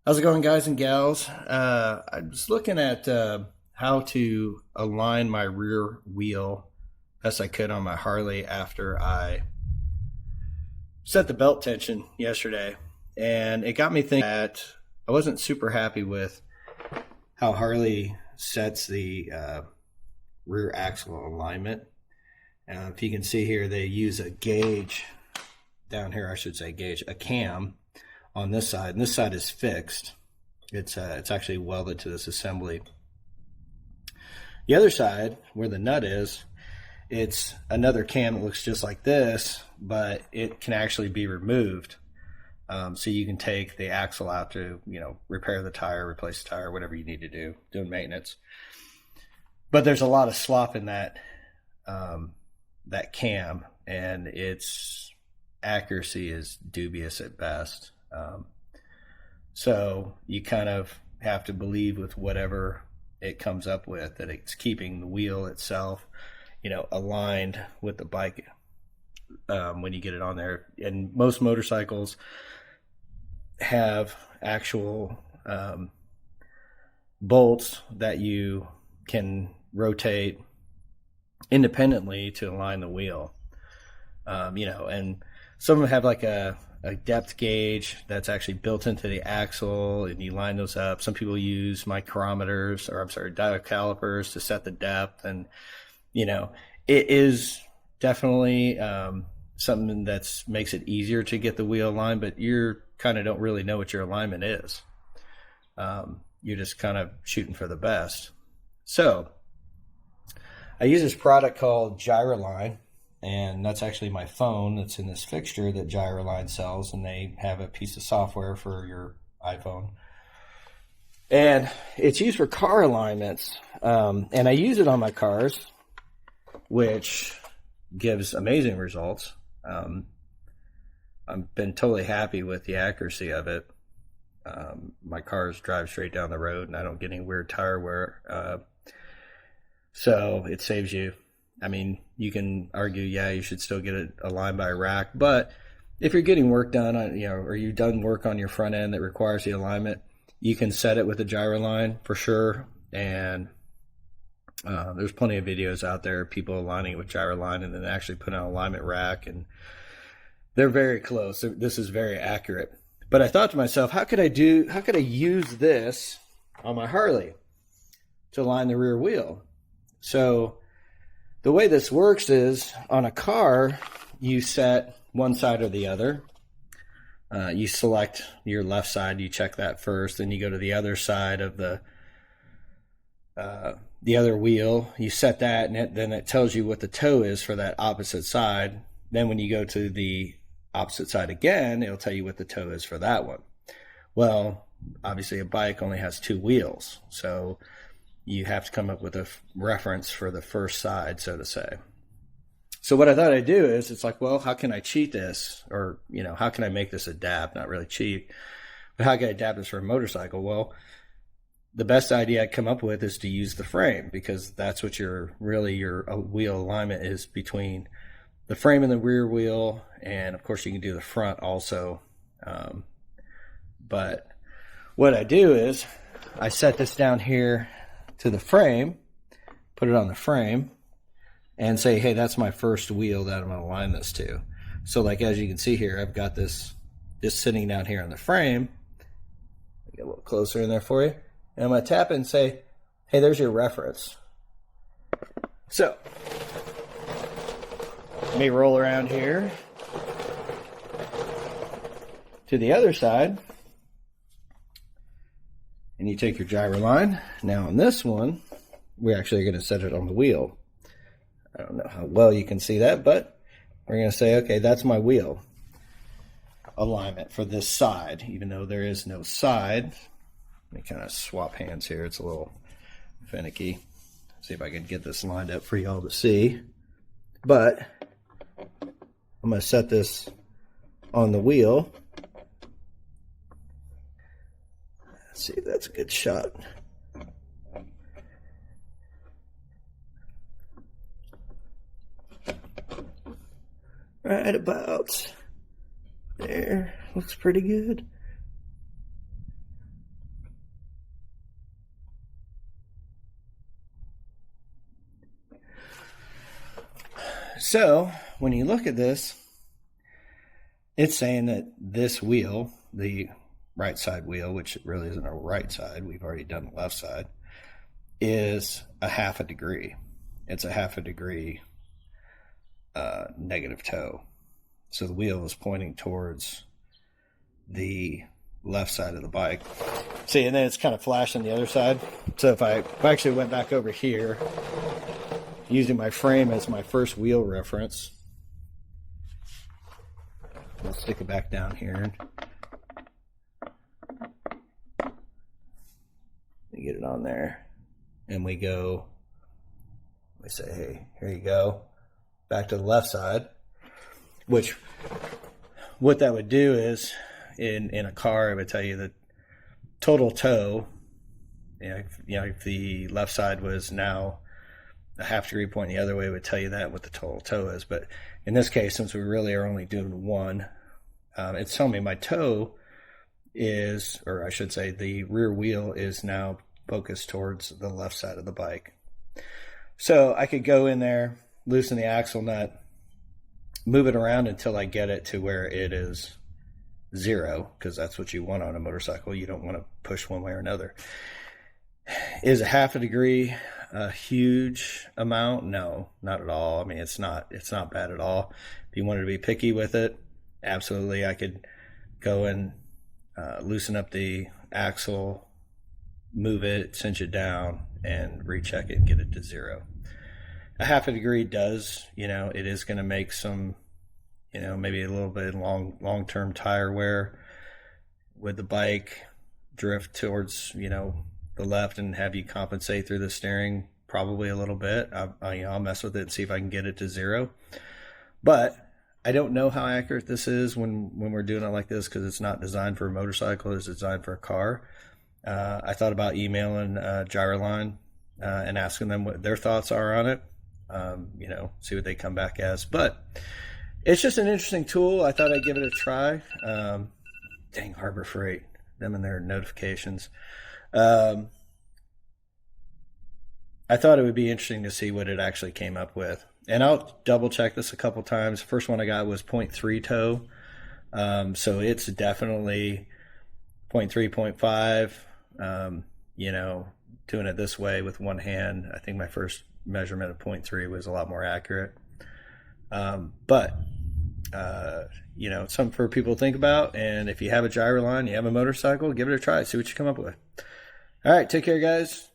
How's it going, guys and gals? I was looking at how to align my rear wheel best I could on my Harley after I set the belt tension yesterday. And it got me thinking that I wasn't super happy with how Harley sets the rear axle alignment. If you can see here, they use a gauge down here, I should say gauge, a cam on this side, and this side is fixed. It's actually welded to this assembly. The other side, where the nut is, it's another cam that looks just like this, but it can actually be removed. So you can take the axle out to, repair the tire, replace the tire, whatever you need to do, doing maintenance. But there's a lot of slop in that cam, and its accuracy is dubious at best. So you kind of have to believe with whatever it comes up with that it's keeping the wheel itself, aligned with the bike when you get it on there. And most motorcycles have actual bolts that you can rotate independently to align the wheel. And some of them have like a depth gauge that's actually built into the axle, and you line those up. Some people use dial calipers to set the depth, and it is definitely something that makes it easier to get the wheel aligned, but you're kind of don't really know what your alignment is. You're just kind of shooting for the best. So I use this product called Gyraline, and that's actually my phone that's in this fixture that Gyraline sells, and they have a piece of software for your iPhone. And it's used for car alignments, and I use it on my cars, which gives amazing results. I've been totally happy with the accuracy of it. My cars drive straight down the road, and I don't get any weird tire wear. So it saves you. I mean, you can argue, you should still get it aligned by a rack, but if you're getting work done, or you've done work on your front end that requires the alignment, you can set it with a Gyraline for sure. And there's plenty of videos out there, people aligning it with Gyraline and then actually put an alignment rack, and they're very close. This is very accurate. But I thought to myself, how could I use this on my Harley to align the rear wheel? So the way this works is, on a car, you set one side or the other. You select your left side, you check that first, then you go to the other side of the other wheel, you set that, and then it tells you what the toe is for that opposite side. Then when you go to the opposite side again, it'll tell you what the toe is for that one. Well, obviously a bike only has two wheels, so you have to come up with a reference for the first side, so to say. So what I thought I'd do is, it's like, well, how can I cheat this? Or, how can I make this adapt? Not really cheat, but how can I adapt this for a motorcycle? Well, the best idea I'd come up with is to use the frame, because that's what your wheel alignment is, between the frame and the rear wheel. And of course you can do the front also. But what I do is I set this down here to the frame, put it on the frame, and say, hey, that's my first wheel that I'm going to align this to. So like, as you can see here, I've got this sitting down here on the frame. Get a little closer in there for you. And I'm going to tap it and say, hey, there's your reference. So let me roll around here to the other side. And you take your Gyraline. Now on this one, we're actually going to set it on the wheel. I don't know how well you can see that, but we're going to say, okay, that's my wheel alignment for this side, even though there is no side. Let me kind of swap hands here. It's a little finicky. See if I can get this lined up for y'all to see. But I'm going to set this on the wheel. Let's see if that's a good shot. Right about there. Looks pretty good. So when you look at this, it's saying that this wheel, the right side wheel, which really isn't a right side, we've already done the left side, is a half a degree. It's a half a degree negative toe. So the wheel is pointing towards the left side of the bike. See, and then it's kind of flashing the other side. So if I actually went back over here, using my frame as my first wheel reference, I'll stick it back down here. Get it on there. And we go, we say, hey, here you go. Back to the left side. Which, what that would do is, in a car, it would tell you the total toe. If the left side was now a half degree point the other way, it would tell you that what the total toe is. But in this case, since we really are only doing one, it's telling me my toe is, or I should say the rear wheel is now focused towards the left side of the bike. So I could go in there, loosen the axle nut, move it around until I get it to where it is 0, because that's what you want on a motorcycle. You don't want to push one way or another. Is a half a degree a huge amount? No, not at all. I mean, it's not bad at all. If you wanted to be picky with it, absolutely, I could go and loosen up the axle, move it, cinch it down, and recheck it and get it to 0. A half a degree does, it is going to make some, maybe a little bit long-term tire wear with the bike, drift towards, the left and have you compensate through the steering probably a little bit. I'll mess with it and see if I can get it to 0. But I don't know how accurate this is when we're doing it like this, because it's not designed for a motorcycle, it's designed for a car. I thought about emailing Gyraline and asking them what their thoughts are on it. See what they come back as. But it's just an interesting tool. I thought I'd give it a try. Dang, Harbor Freight, them and their notifications. I thought it would be interesting to see what it actually came up with. And I'll double check this a couple times. First one I got was 0.3 toe. So it's definitely 0.3, 0.5. Doing it this way with one hand, I think my first measurement of 0.3 was a lot more accurate. But it's something for people to think about. And if you have a Gyraline, you have a motorcycle, give it a try. See what you come up with. All right, take care, guys.